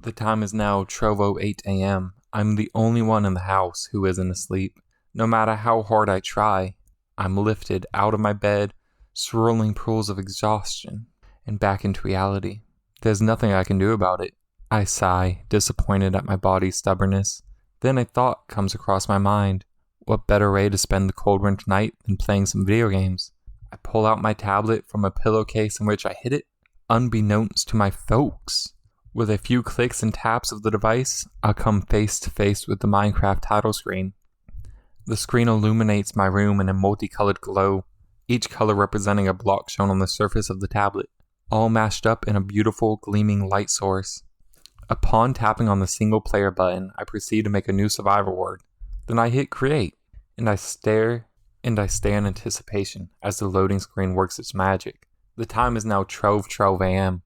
The time is now 12:08 a.m. I'm the only one in the house who isn't asleep. No matter how hard I try, I'm lifted out of my bed, swirling pools of exhaustion, and back into reality. There's nothing I can do about it. I sigh, disappointed at my body's stubbornness. Then a thought comes across my mind. What better way to spend the cold winter night than playing some video games? I pull out my tablet from a pillowcase in which I hid it, unbeknownst to my folks. With a few clicks and taps of the device, I'll come face to face with the Minecraft title screen. The screen illuminates my room in a multicolored glow, each color representing a block shown on the surface of the tablet, all mashed up in a beautiful, gleaming light source. Upon tapping on the single player button, I proceed to make a new survival word. Then I hit create, and I stare in anticipation as the loading screen works its magic. The time is now 12:12 a.m.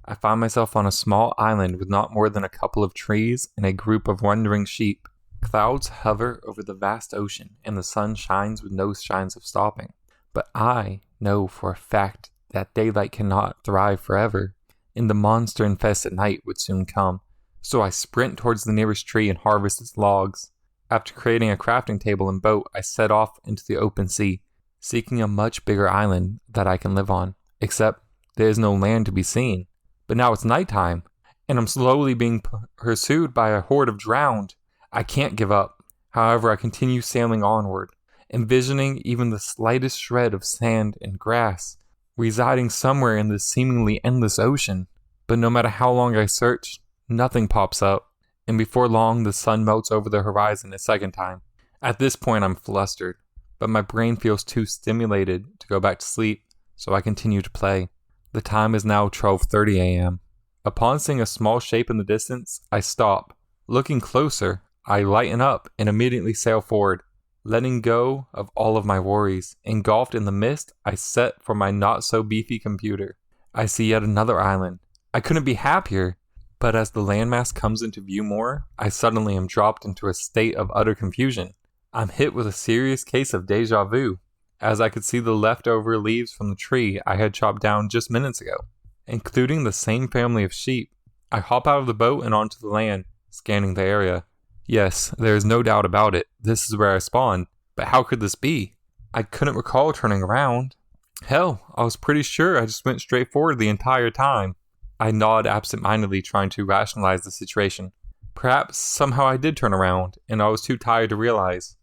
I find myself on a small island with not more than a couple of trees and a group of wandering sheep. Clouds hover over the vast ocean, and the sun shines with no signs of stopping. But I know for a fact that daylight cannot thrive forever, and the monster-infested night would soon come. So I sprint towards the nearest tree and harvest its logs. After creating a crafting table and boat, I set off into the open sea, seeking a much bigger island that I can live on. Except there is no land to be seen. But now it's nighttime, and I'm slowly being pursued by a horde of drowned. I can't give up. However, I continue sailing onward, envisioning even the slightest shred of sand and grass, residing somewhere in this seemingly endless ocean. But no matter how long I search, nothing pops up, and before long the sun melts over the horizon a second time. At this point I'm flustered, but my brain feels too stimulated to go back to sleep, so I continue to play. The time is now 12:30 a.m. Upon seeing a small shape in the distance, I stop. Looking closer, I lighten up and immediately sail forward, letting go of all of my worries. Engulfed in the mist, I set for my not-so-beefy computer. I see yet another island. I couldn't be happier, but as the landmass comes into view more, I suddenly am dropped into a state of utter confusion. I'm hit with a serious case of deja vu, as I could see the leftover leaves from the tree I had chopped down just minutes ago, including the same family of sheep. I hop out of the boat and onto the land, scanning the area. Yes, there is no doubt about it, this is where I spawned, but how could this be? I couldn't recall turning around. Hell, I was pretty sure I just went straight forward the entire time. I nod absent-mindedly, trying to rationalize the situation. Perhaps somehow I did turn around, and I was too tired to realize.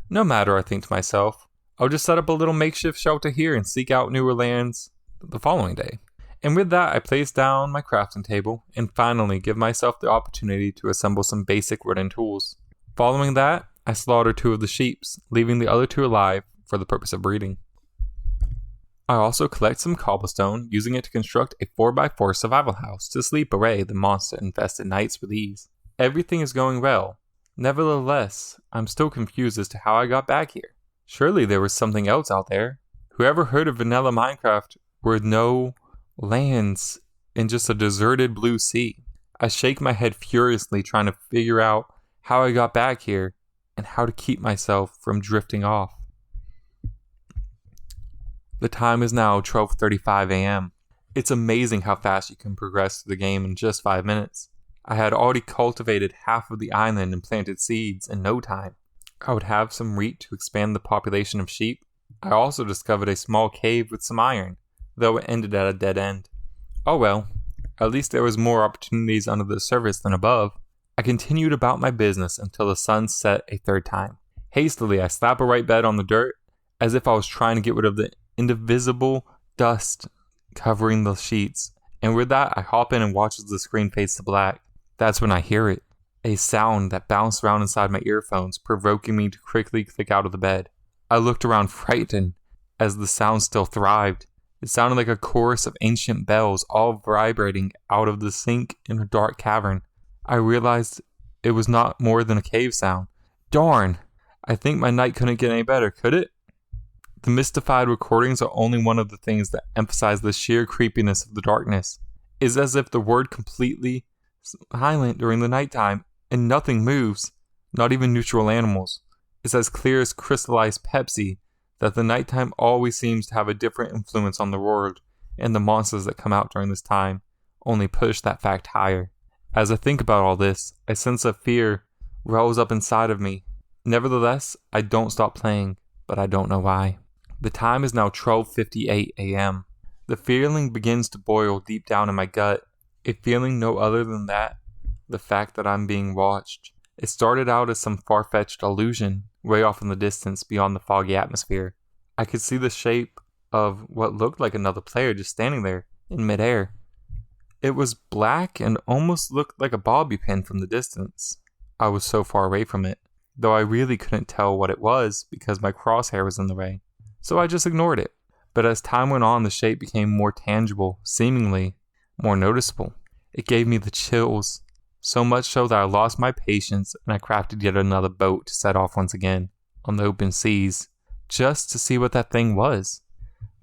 No matter, I think to myself. I'll just set up a little makeshift shelter here and seek out newer lands the following day. And with that, I place down my crafting table and finally give myself the opportunity to assemble some basic wooden tools. Following that, I slaughter 2 of the sheep, leaving the other 2 alive for the purpose of breeding. I also collect some cobblestone, using it to construct a 4x4 survival house to sleep away the monster-infested nights with ease. Everything is going well. Nevertheless, I'm still confused as to how I got back here. Surely there was something else out there. Whoever heard of vanilla Minecraft with no lands and just a deserted blue sea? I shake my head furiously, trying to figure out how I got back here and how to keep myself from drifting off. The time is now 12:35 a.m. It's amazing how fast you can progress through the game in just 5 minutes. I had already cultivated half of the island and planted seeds in no time. I would have some wheat to expand the population of sheep. I also discovered a small cave with some iron, though it ended at a dead end. Oh well, at least there was more opportunities under the surface than above. I continued about my business until the sun set a third time. Hastily, I slap a right bed on the dirt, as if I was trying to get rid of the indivisible dust covering the sheets, and with that, I hop in and watch as the screen fades to black. That's when I hear it. A sound that bounced around inside my earphones, provoking me to quickly click out of the bed. I looked around frightened, as the sound still thrived. It sounded like a chorus of ancient bells, all vibrating out of the sink in a dark cavern. I realized it was not more than a cave sound. Darn! I think my night couldn't get any better, could it? The mystified recordings are only one of the things that emphasize the sheer creepiness of the darkness. It's as if the world completely silent during the nighttime, and nothing moves, not even neutral animals. It's as clear as crystallized Pepsi that the nighttime always seems to have a different influence on the world, and the monsters that come out during this time only push that fact higher. As I think about all this, a sense of fear wells up inside of me. Nevertheless, I don't stop playing, but I don't know why. The time is now 12:58 a.m. The feeling begins to boil deep down in my gut, a feeling no other than the fact that I'm being watched. It started out as some far-fetched illusion, way off in the distance beyond the foggy atmosphere. I could see the shape of what looked like another player just standing there, in midair. It was black and almost looked like a bobby pin from the distance. I was so far away from it, though I really couldn't tell what it was because my crosshair was in the way. So I just ignored it. But as time went on, the shape became more tangible, seemingly more noticeable. It gave me the chills, so much so that I lost my patience and I crafted yet another boat to set off once again on the open seas, just to see what that thing was.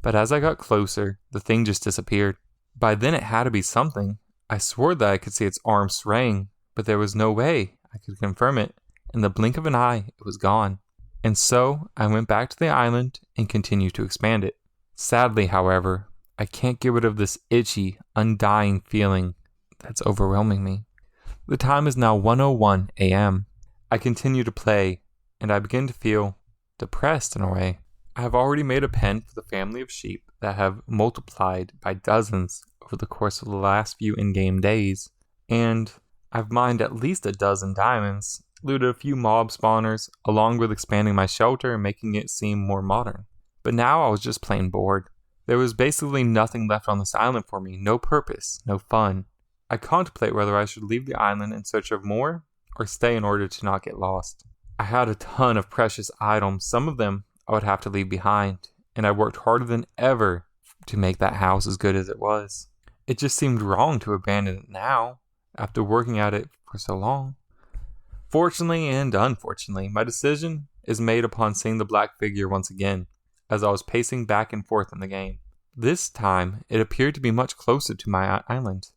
But as I got closer, the thing just disappeared. By then it had to be something. I swore that I could see its arms swaying, but there was no way I could confirm it. In the blink of an eye, it was gone. And so I went back to the island and continued to expand it. Sadly, however, I can't get rid of this itchy, undying feeling that's overwhelming me. The time is now 1:01 a.m. I continue to play, and I begin to feel depressed in a way. I have already made a pen for the family of sheep that have multiplied by dozens over the course of the last few in-game days, and I've mined at least a dozen diamonds, looted a few mob spawners, along with expanding my shelter and making it seem more modern. But now I was just plain bored. There was basically nothing left on this island for me, no purpose, no fun. I contemplate whether I should leave the island in search of more, or stay in order to not get lost. I had a ton of precious items, some of them I would have to leave behind, and I worked harder than ever to make that house as good as it was. It just seemed wrong to abandon it now, after working at it for so long. Fortunately and unfortunately, my decision is made upon seeing the black figure once again, as I was pacing back and forth in the game. This time, it appeared to be much closer to my island,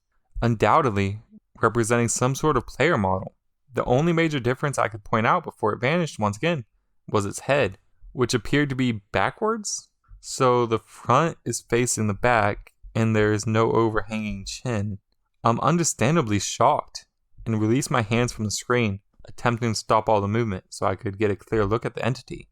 undoubtedly representing some sort of player model. The only major difference I could point out before it vanished once again was its head, which appeared to be backwards. So the front is facing the back, and there is no overhanging chin. I'm understandably shocked, and released my hands from the screen, attempting to stop all the movement so I could get a clear look at the entity.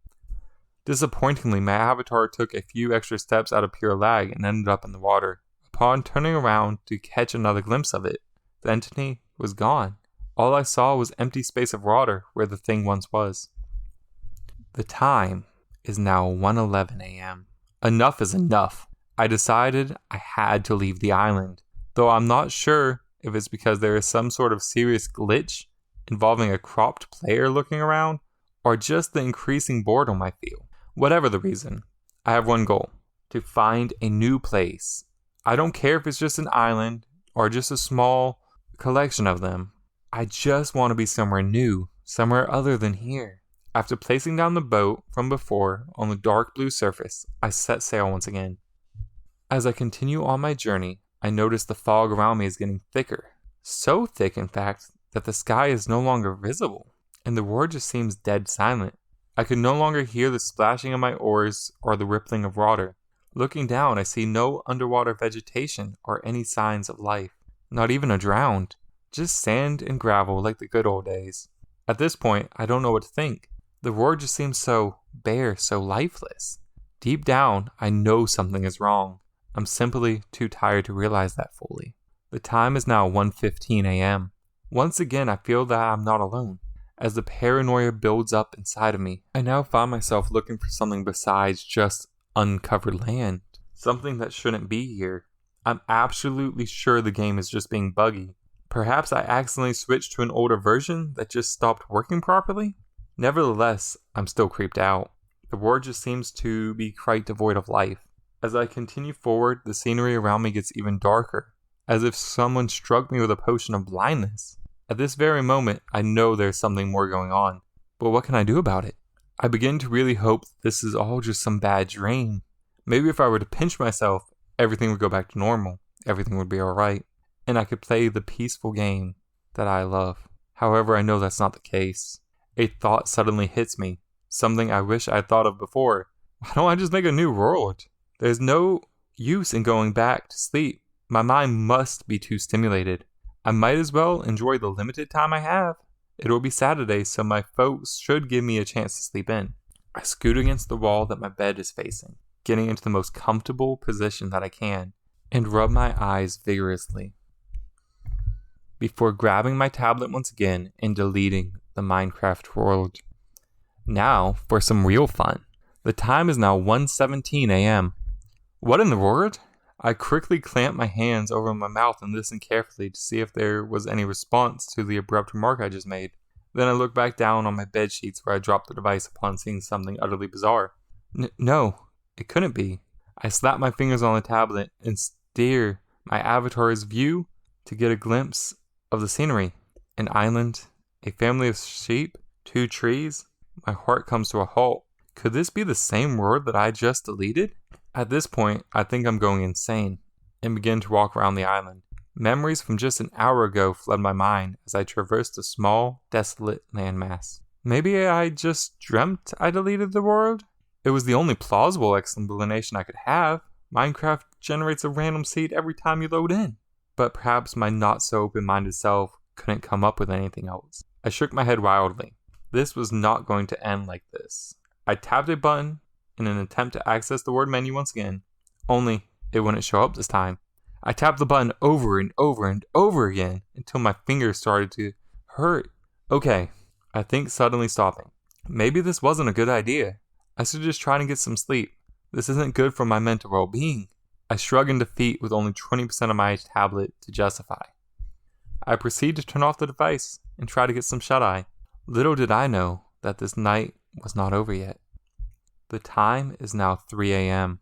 Disappointingly, my avatar took a few extra steps out of pure lag and ended up in the water. Upon turning around to catch another glimpse of it, the entity was gone. All I saw was empty space of water where the thing once was. The time is now 1:11 a.m. Enough is enough. I decided I had to leave the island, though I'm not sure if it's because there is some sort of serious glitch involving a cropped player looking around, or just the increasing boredom I feel. Whatever the reason, I have one goal: to find a new place. I don't care if it's just an island or just a small collection of them. I just want to be somewhere new, somewhere other than here. After placing down the boat from before on the dark blue surface, I set sail once again. As I continue on my journey, I notice the fog around me is getting thicker. So thick, in fact, that the sky is no longer visible, and the world just seems dead silent. I could no longer hear the splashing of my oars or the rippling of water. Looking down, I see no underwater vegetation or any signs of life, not even a drowned, just sand and gravel like the good old days. At this point, I don't know what to think. The world just seems so bare, so lifeless. Deep down, I know something is wrong. I'm simply too tired to realize that fully. The time is now 1:15 a.m. Once again, I feel that I'm not alone. As the paranoia builds up inside of me, I now find myself looking for something besides just uncovered land. Something that shouldn't be here. I'm absolutely sure the game is just being buggy. Perhaps I accidentally switched to an older version that just stopped working properly? Nevertheless, I'm still creeped out. The world just seems to be quite devoid of life. As I continue forward, the scenery around me gets even darker, as if someone struck me with a potion of blindness. At this very moment, I know there's something more going on, but what can I do about it? I begin to really hope this is all just some bad dream. Maybe if I were to pinch myself, everything would go back to normal, everything would be alright, and I could play the peaceful game that I love. However, I know that's not the case. A thought suddenly hits me, something I wish I'd thought of before. Why don't I just make a new world? There's no use in going back to sleep. My mind must be too stimulated. I might as well enjoy the limited time I have. It'll be Saturday, so my folks should give me a chance to sleep in. I scoot against the wall that my bed is facing, getting into the most comfortable position that I can, and rub my eyes vigorously before grabbing my tablet once again and deleting the Minecraft world. Now for some real fun. The time is now 1:17 a.m. What in the world? I quickly clamp my hands over my mouth and listen carefully to see if there was any response to the abrupt remark I just made. Then I look back down on my bed sheets where I dropped the device upon seeing something utterly bizarre. No, it couldn't be. I slap my fingers on the tablet and steer my avatar's view to get a glimpse of the scenery. An island, a family of sheep, 2 trees. My heart comes to a halt. Could this be the same world that I just deleted? At this point, I think I'm going insane and begin to walk around the island. Memories from just an hour ago flood my mind as I traversed a small, desolate landmass. Maybe I just dreamt I deleted the world? It was the only plausible explanation I could have. Minecraft generates a random seed every time you load in. But perhaps my not-so-open-minded self couldn't come up with anything else. I shook my head wildly. This was not going to end like this. I tapped a button in an attempt to access the word menu once again, only it wouldn't show up this time. I tapped the button over and over and over again until my fingers started to hurt. Okay, I think suddenly stopping. Maybe this wasn't a good idea. I should just try to get some sleep. This isn't good for my mental well-being. I shrug in defeat with only 20% of my tablet to justify. I proceed to turn off the device and try to get some shut-eye. Little did I know that this night was not over yet. The time is now 3 a.m.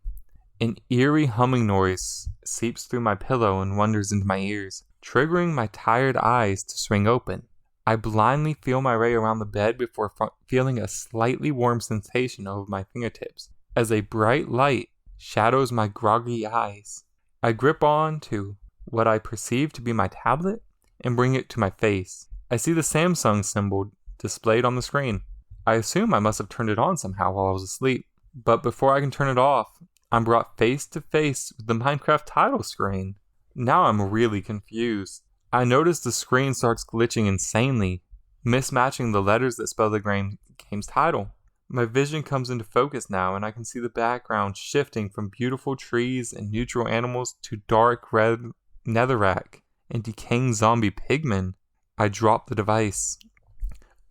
An eerie humming noise seeps through my pillow and wanders into my ears, triggering my tired eyes to swing open. I blindly feel my way around the bed before feeling a slightly warm sensation over my fingertips as a bright light shadows my groggy eyes. I grip on to what I perceive to be my tablet and bring it to my face. I see the Samsung symbol displayed on the screen. I assume I must have turned it on somehow while I was asleep, but before I can turn it off, I'm brought face to face with the Minecraft title screen. Now I'm really confused. I notice the screen starts glitching insanely, mismatching the letters that spell the game's title. My vision comes into focus now, and I can see the background shifting from beautiful trees and neutral animals to dark red netherrack and decaying zombie pigmen. I drop the device.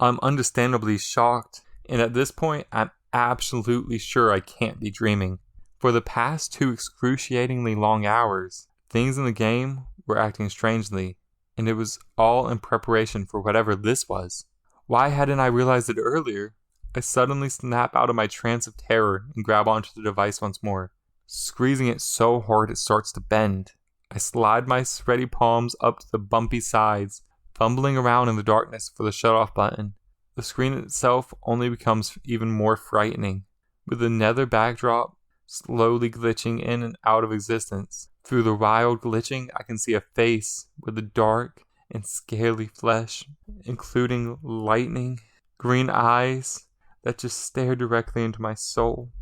I'm understandably shocked, and at this point, I'm absolutely sure I can't be dreaming. For the past 2 excruciatingly long hours, things in the game were acting strangely, and it was all in preparation for whatever this was. Why hadn't I realized it earlier? I suddenly snap out of my trance of terror and grab onto the device once more, squeezing it so hard it starts to bend. I slide my sweaty palms up to the bumpy sides, fumbling around in the darkness for the shut-off button. The screen itself only becomes even more frightening, with the nether backdrop slowly glitching in and out of existence. Through the wild glitching, I can see a face with a dark and scaly flesh, including lightning, green eyes that just stare directly into my soul.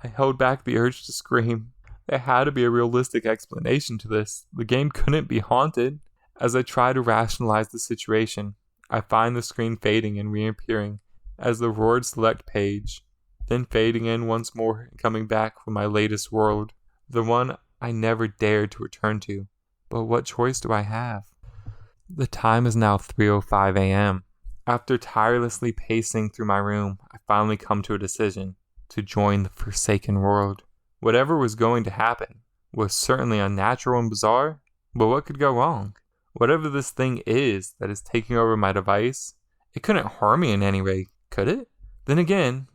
I held back the urge to scream. There had to be a realistic explanation to this. The game couldn't be haunted. As I try to rationalize the situation, I find the screen fading and reappearing as the Roared Select page, then fading in once more and coming back for my latest world, the one I never dared to return to. But what choice do I have? The time is now 3:05 a.m. After tirelessly pacing through my room, I finally come to a decision to join the Forsaken World. Whatever was going to happen was certainly unnatural and bizarre, but what could go wrong? Whatever this thing is that is taking over my device, it couldn't harm me in any way, could it? Then again,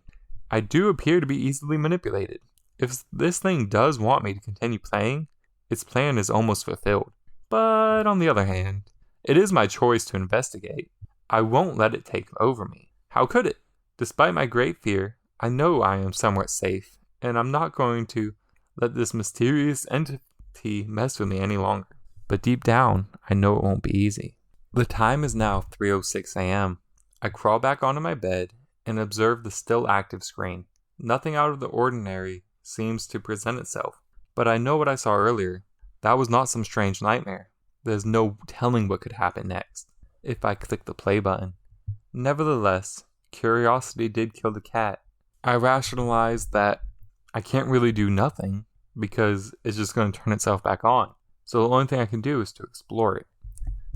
I do appear to be easily manipulated. If this thing does want me to continue playing, its plan is almost fulfilled. But on the other hand, it is my choice to investigate. I won't let it take over me. How could it? Despite my great fear, I know I am somewhat safe, and I'm not going to let this mysterious entity mess with me any longer. But deep down, I know it won't be easy. The time is now 3:06 a.m. I crawl back onto my bed and observe the still active screen. Nothing out of the ordinary seems to present itself, but I know what I saw earlier. That was not some strange nightmare. There's no telling what could happen next if I click the play button. Nevertheless, curiosity did kill the cat. I rationalized that I can't really do nothing because it's just going to turn itself back on. So the only thing I can do is to explore it.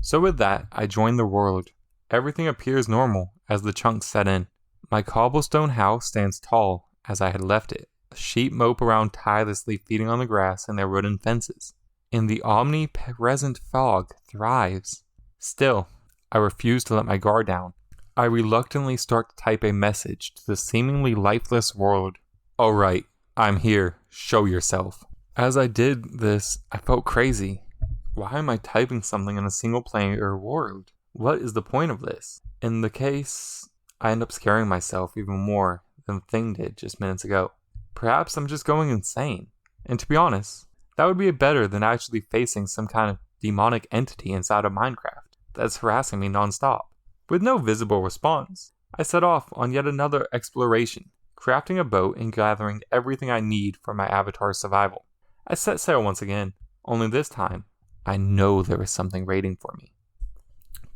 So with that, I joined the world. Everything appears normal as the chunks set in. My cobblestone house stands tall as I had left it. Sheep mope around tirelessly feeding on the grass and their wooden fences. And the omnipresent fog thrives. Still, I refuse to let my guard down. I reluctantly start to type a message to the seemingly lifeless world. Alright, I'm here. Show yourself. As I did this, I felt crazy. Why am I typing something in a single player world? What is the point of this? In the case, I end up scaring myself even more than the thing did just minutes ago. Perhaps I'm just going insane. And to be honest, that would be better than actually facing some kind of demonic entity inside of Minecraft that's harassing me nonstop. With no visible response, I set off on yet another exploration, crafting a boat and gathering everything I need for my avatar's survival. I set sail once again, only this time, I know there is something waiting for me.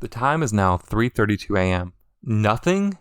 The time is now 3:32 a.m. Nothing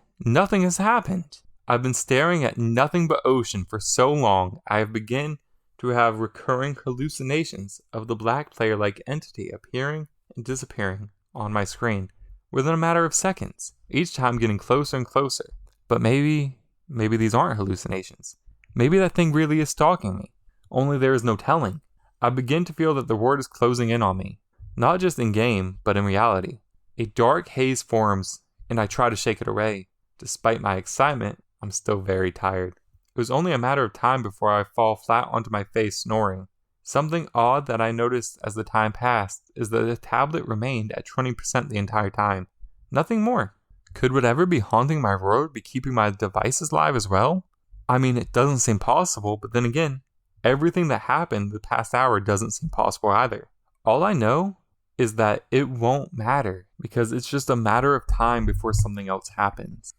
has happened. I've been staring at nothing but ocean for so long, I have begun to have recurring hallucinations of the black player-like entity appearing and disappearing on my screen within a matter of seconds, each time getting closer and closer. But maybe these aren't hallucinations. Maybe that thing really is stalking me, only there is no telling. I begin to feel that the world is closing in on me, not just in game, but in reality. A dark haze forms, and I try to shake it away. Despite my excitement, I'm still very tired. It was only a matter of time before I fall flat onto my face snoring. Something odd that I noticed as the time passed is that the tablet remained at 20% the entire time. Nothing more. Could whatever be haunting my world be keeping my devices alive as well? I mean, it doesn't seem possible, but then again, everything that happened the past hour doesn't seem possible either. All I know is that it won't matter because it's just a matter of time before something else happens.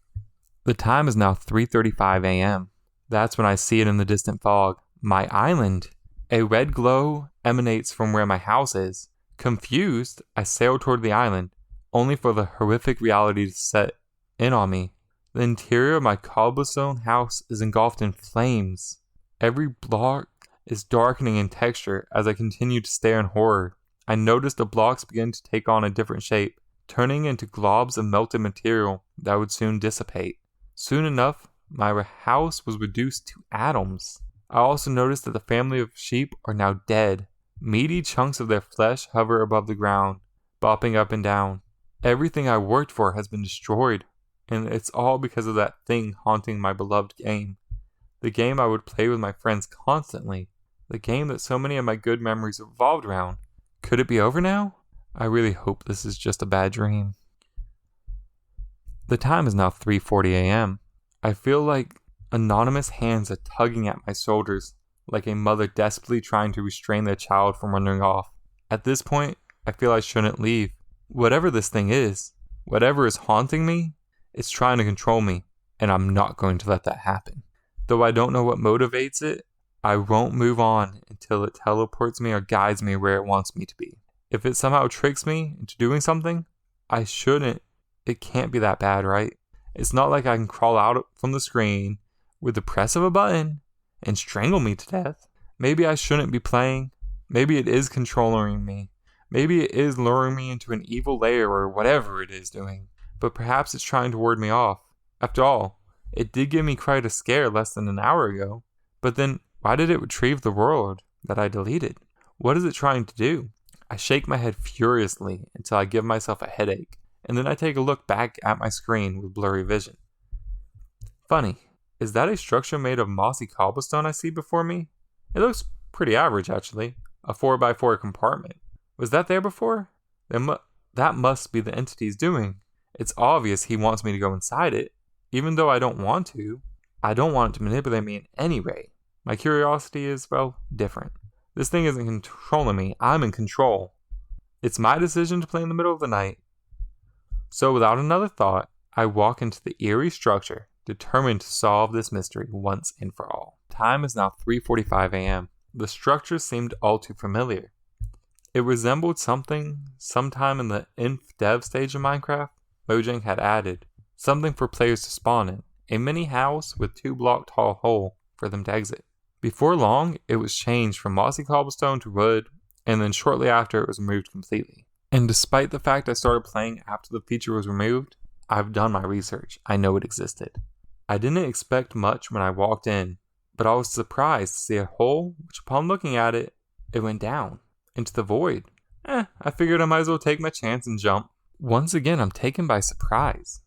The time is now 3:35 a.m. That's when I see it in the distant fog. My island. A red glow emanates from where my house is. Confused, I sail toward the island, only for the horrific reality to set in on me. The interior of my cobblestone house is engulfed in flames. Every block is darkening in texture as I continue to stare in horror. I notice the blocks begin to take on a different shape, turning into globs of melted material that would soon dissipate. Soon enough, my house was reduced to atoms. I also noticed that the family of sheep are now dead. Meaty chunks of their flesh hover above the ground, bopping up and down. Everything I worked for has been destroyed, and it's all because of that thing haunting my beloved game. The game I would play with my friends constantly. The game that so many of my good memories revolved around. Could it be over now? I really hope this is just a bad dream. The time is now 3:40 a.m. I feel like anonymous hands are tugging at my shoulders, like a mother desperately trying to restrain their child from running off. At this point, I feel I shouldn't leave. Whatever this thing is, whatever is haunting me, it's trying to control me, and I'm not going to let that happen. Though I don't know what motivates it, I won't move on until it teleports me or guides me where it wants me to be. If it somehow tricks me into doing something, I shouldn't. It can't be that bad, right? It's not like I can crawl out from the screen with the press of a button and strangle me to death. Maybe I shouldn't be playing. Maybe it is controlling me. Maybe it is luring me into an evil lair or whatever it is doing. But perhaps it's trying to ward me off. After all, it did give me quite a scare less than an hour ago. But then, why did it retrieve the world that I deleted? What is it trying to do? I shake my head furiously until I give myself a headache, and then I take a look back at my screen with blurry vision. Funny, is that a structure made of mossy cobblestone I see before me? It looks pretty average, actually. A 4x4 compartment. Was that there before? That must be the entity's doing. It's obvious he wants me to go inside it, even though I don't want to. I don't want it to manipulate me in any way. My curiosity is, well, different. This thing isn't controlling me. I'm in control. It's my decision to play in the middle of the night. So without another thought, I walk into the eerie structure, determined to solve this mystery once and for all. Time is now 3:45 a.m. The structure seemed all too familiar. It resembled something sometime in the inf dev stage of Minecraft Mojang had added. Something for players to spawn in. A mini house with 2-block tall hole for them to exit. Before long, it was changed from mossy cobblestone to wood, and then shortly after it was removed completely. And despite the fact I started playing after the feature was removed, I've done my research. I know it existed. I didn't expect much when I walked in, but I was surprised to see a hole, which upon looking at it, it went down into the void. I figured I might as well take my chance and jump. Once again, I'm taken by surprise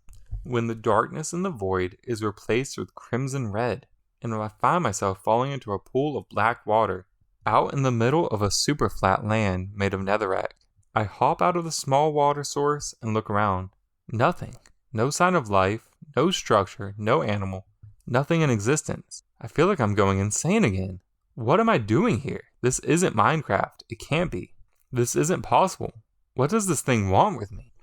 when the darkness in the void is replaced with crimson red, and I find myself falling into a pool of black water, out in the middle of a super flat land made of netherrack. I hop out of the small water source and look around. Nothing. No sign of life, no structure, no animal, nothing in existence. I feel like I'm going insane again. What am I doing here? This isn't Minecraft. It can't be. This isn't possible. What does this thing want with me?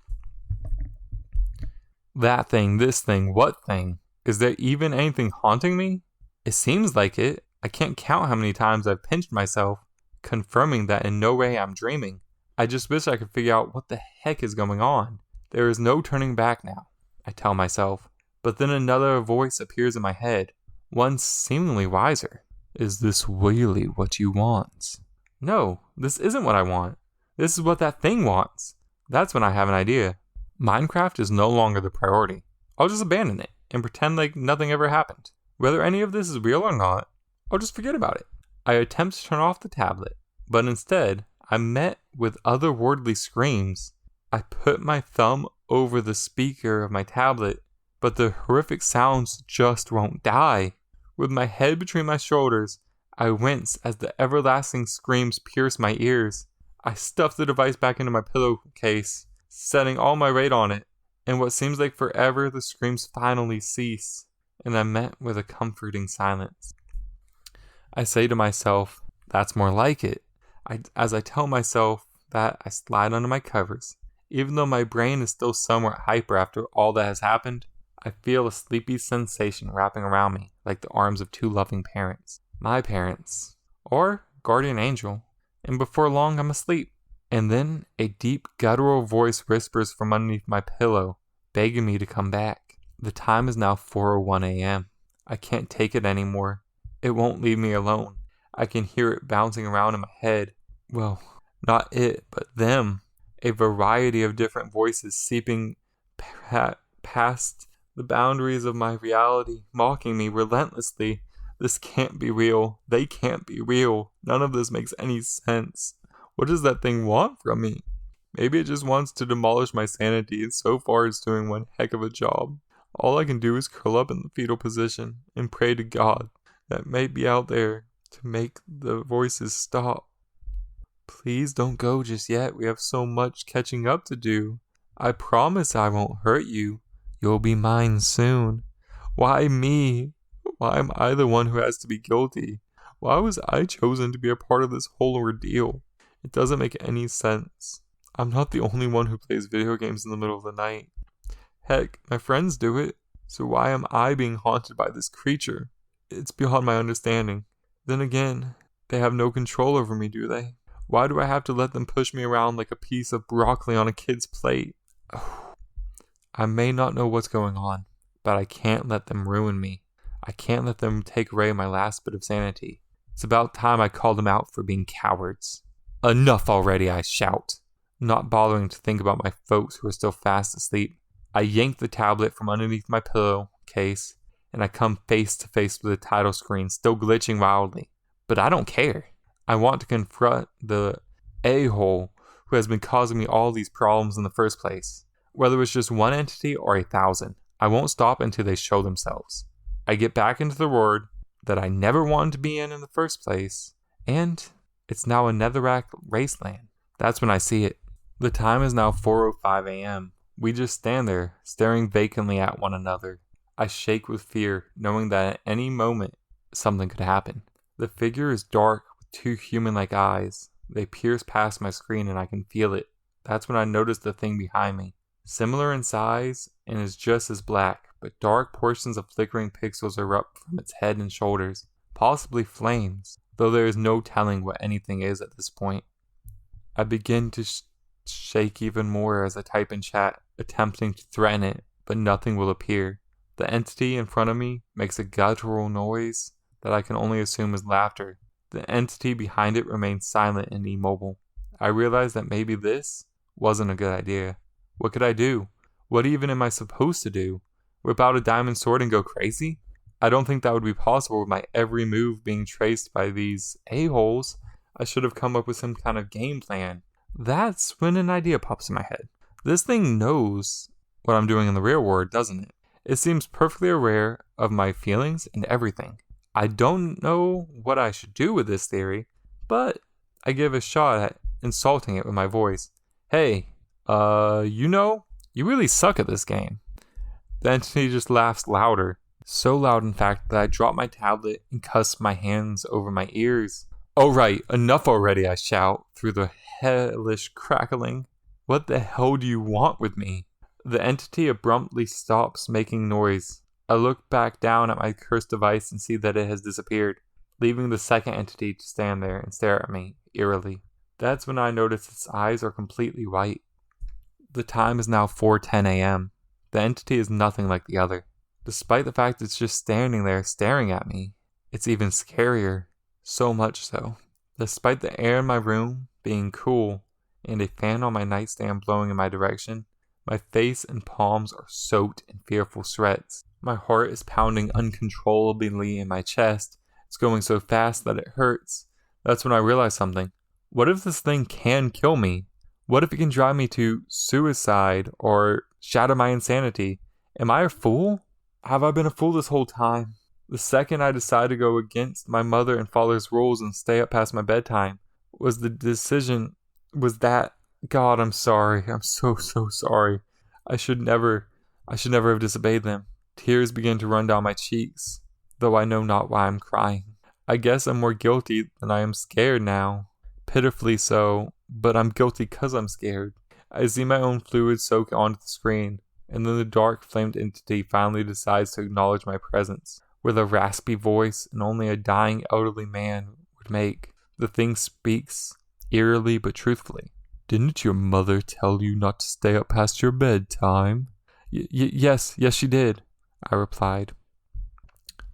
That thing, this thing, what thing? Is there even anything haunting me? It seems like it. I can't count how many times I've pinched myself, confirming that in no way I'm dreaming. I just wish I could figure out what the heck is going on. There is no turning back now, I tell myself. But then another voice appears in my head, one seemingly wiser. Is this really what you want? No, this isn't what I want. This is what that thing wants. That's when I have an idea. Minecraft is no longer the priority. I'll just abandon it and pretend like nothing ever happened. Whether any of this is real or not, I'll just forget about it. I attempt to turn off the tablet, but instead, I'm met with otherworldly screams. I put my thumb over the speaker of my tablet, but the horrific sounds just won't die. With my head between my shoulders, I wince as the everlasting screams pierce my ears. I stuff the device back into my pillowcase, setting all my weight on it. In what seems like forever, the screams finally cease, and I'm met with a comforting silence. I say to myself, that's more like it. As I tell myself that, I slide under my covers. Even though my brain is still somewhat hyper after all that has happened, I feel a sleepy sensation wrapping around me, like the arms of two loving parents. My parents. Or guardian angel. And before long, I'm asleep. And then a deep guttural voice whispers from underneath my pillow, begging me to come back. The time is now 4:01 a.m. I can't take it anymore. It won't leave me alone. I can hear it bouncing around in my head. Well, not it, but them. A variety of different voices seeping past the boundaries of my reality, mocking me relentlessly. This can't be real. They can't be real. None of this makes any sense. What does that thing want from me? Maybe it just wants to demolish my sanity, and so far it's doing one heck of a job. All I can do is curl up in the fetal position and pray to God that may be out there to make the voices stop. Please don't go just yet. We have so much catching up to do. I promise I won't hurt you. You'll be mine soon. Why me? Why am I the one who has to be guilty? Why was I chosen to be a part of this whole ordeal? It doesn't make any sense. I'm not the only one who plays video games in the middle of the night. Heck, my friends do it. So why am I being haunted by this creature? It's beyond my understanding. Then again, they have no control over me, do they? Why do I have to let them push me around like a piece of broccoli on a kid's plate? I may not know what's going on, but I can't let them ruin me. I can't let them take away my last bit of sanity. It's about time I called them out for being cowards. Enough already, I shout, not bothering to think about my folks who are still fast asleep. I yank the tablet from underneath my pillowcase, and I come face to face with the title screen, still glitching wildly. But I don't care. I want to confront the a-hole who has been causing me all these problems in the first place. Whether it's just one entity or 1,000, I won't stop until they show themselves. I get back into the world that I never wanted to be in the first place, and it's now a netherrack wasteland. That's when I see it. The time is now 4:05 a.m. We just stand there, staring vacantly at one another. I shake with fear, knowing that at any moment, something could happen. The figure is dark with two human-like eyes. They pierce past my screen and I can feel it. That's when I notice the thing behind me. Similar in size and is just as black, but dark portions of flickering pixels erupt from its head and shoulders, possibly flames, though there is no telling what anything is at this point. I begin to shake even more as I type in chat, attempting to threaten it, but nothing will appear. The entity in front of me makes a guttural noise that I can only assume is laughter. The entity behind it remains silent and immobile. I realize that maybe this wasn't a good idea. What could I do? What even am I supposed to do? Whip out a diamond sword and go crazy? I don't think that would be possible with my every move being traced by these a-holes. I should have come up with some kind of game plan. That's when an idea pops in my head. This thing knows what I'm doing in the real world, doesn't it? It seems perfectly aware of my feelings and everything. I don't know what I should do with this theory, but I give a shot at insulting it with my voice. Hey, you really suck at this game. The entity just laughs louder. So loud, in fact, that I drop my tablet and cusp my hands over my ears. Oh right, enough already, I shout through the hellish crackling. What the hell do you want with me? The entity abruptly stops making noise. I look back down at my cursed device and see that it has disappeared, leaving the second entity to stand there and stare at me eerily. That's when I notice its eyes are completely white. The time is now 4:10 a.m. The entity is nothing like the other. Despite the fact it's just standing there staring at me, it's even scarier. So much so. Despite the air in my room being cool and a fan on my nightstand blowing in my direction, my face and palms are soaked in fearful sweats. My heart is pounding uncontrollably in my chest. It's going so fast that it hurts. That's when I realize something. What if this thing can kill me? What if it can drive me to suicide or shatter my insanity? Am I a fool? Have I been a fool this whole time? The second I decided to go against my mother and father's rules and stay up past my bedtime, God, I'm sorry. I'm so sorry. I should never have disobeyed them. Tears begin to run down my cheeks, though I know not why I'm crying. I guess I'm more guilty than I am scared now. Pitifully so, but I'm guilty because I'm scared. I see my own fluids soak onto the screen, and then the dark flamed entity finally decides to acknowledge my presence. With a raspy voice and only a dying elderly man would make, the thing speaks, eerily but truthfully. Didn't your mother tell you not to stay up past your bedtime? Yes, she did, I replied.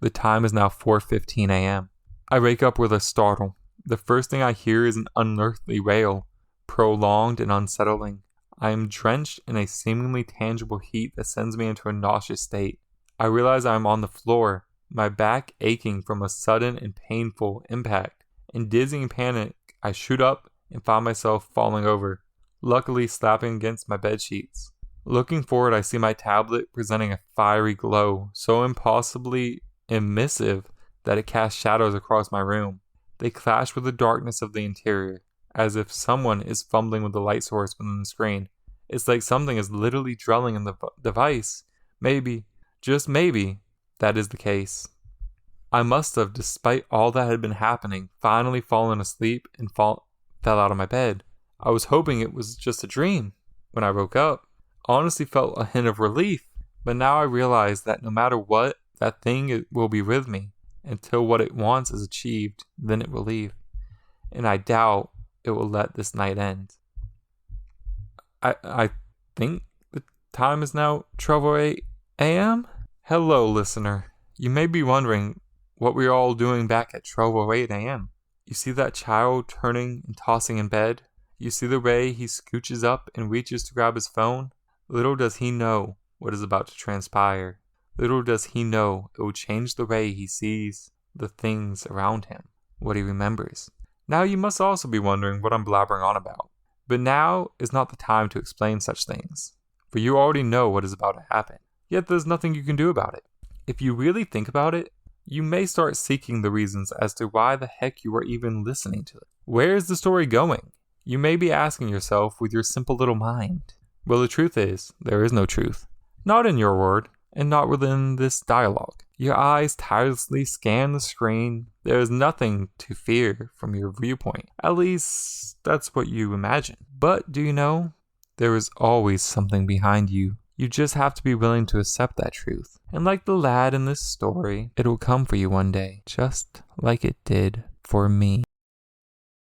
The time is now 4:15 a.m. I wake up with a startle. The first thing I hear is an unearthly wail, prolonged and unsettling. I am drenched in a seemingly tangible heat that sends me into a nauseous state. I realize I am on the floor, my back aching from a sudden and painful impact. In dizzying panic, I shoot up and find myself falling over, luckily slapping against my bed sheets. Looking forward, I see my tablet presenting a fiery glow, so impossibly emissive that it casts shadows across my room. They clash with the darkness of the interior, as if someone is fumbling with the light source within the screen. It's like something is literally dwelling in the device. Maybe, just maybe, that is the case. I must have, despite all that had been happening, finally fallen asleep and fell out of my bed. I was hoping it was just a dream. When I woke up, I honestly felt a hint of relief, but now I realize that no matter what, that thing will be with me until what it wants is achieved, then it will leave. And I doubt it will let this night end. I think the time is now 12:08 a.m.? Hello, listener. You may be wondering what we're all doing back at 12:08 a.m. You see that child turning and tossing in bed? You see the way he scooches up and reaches to grab his phone? Little does he know what is about to transpire. Little does he know it will change the way he sees the things around him, what he remembers. Now you must also be wondering what I'm blabbering on about. But now is not the time to explain such things, for you already know what is about to happen. Yet there's nothing you can do about it. If you really think about it, you may start seeking the reasons as to why the heck you are even listening to it. Where is the story going? You may be asking yourself with your simple little mind. Well, the truth is, there is no truth. Not in your word, and not within this dialogue. Your eyes tirelessly scan the screen. There is nothing to fear from your viewpoint. At least, that's what you imagine. But do you know, there is always something behind you. You just have to be willing to accept that truth. And like the lad in this story, it will come for you one day, just like it did for me.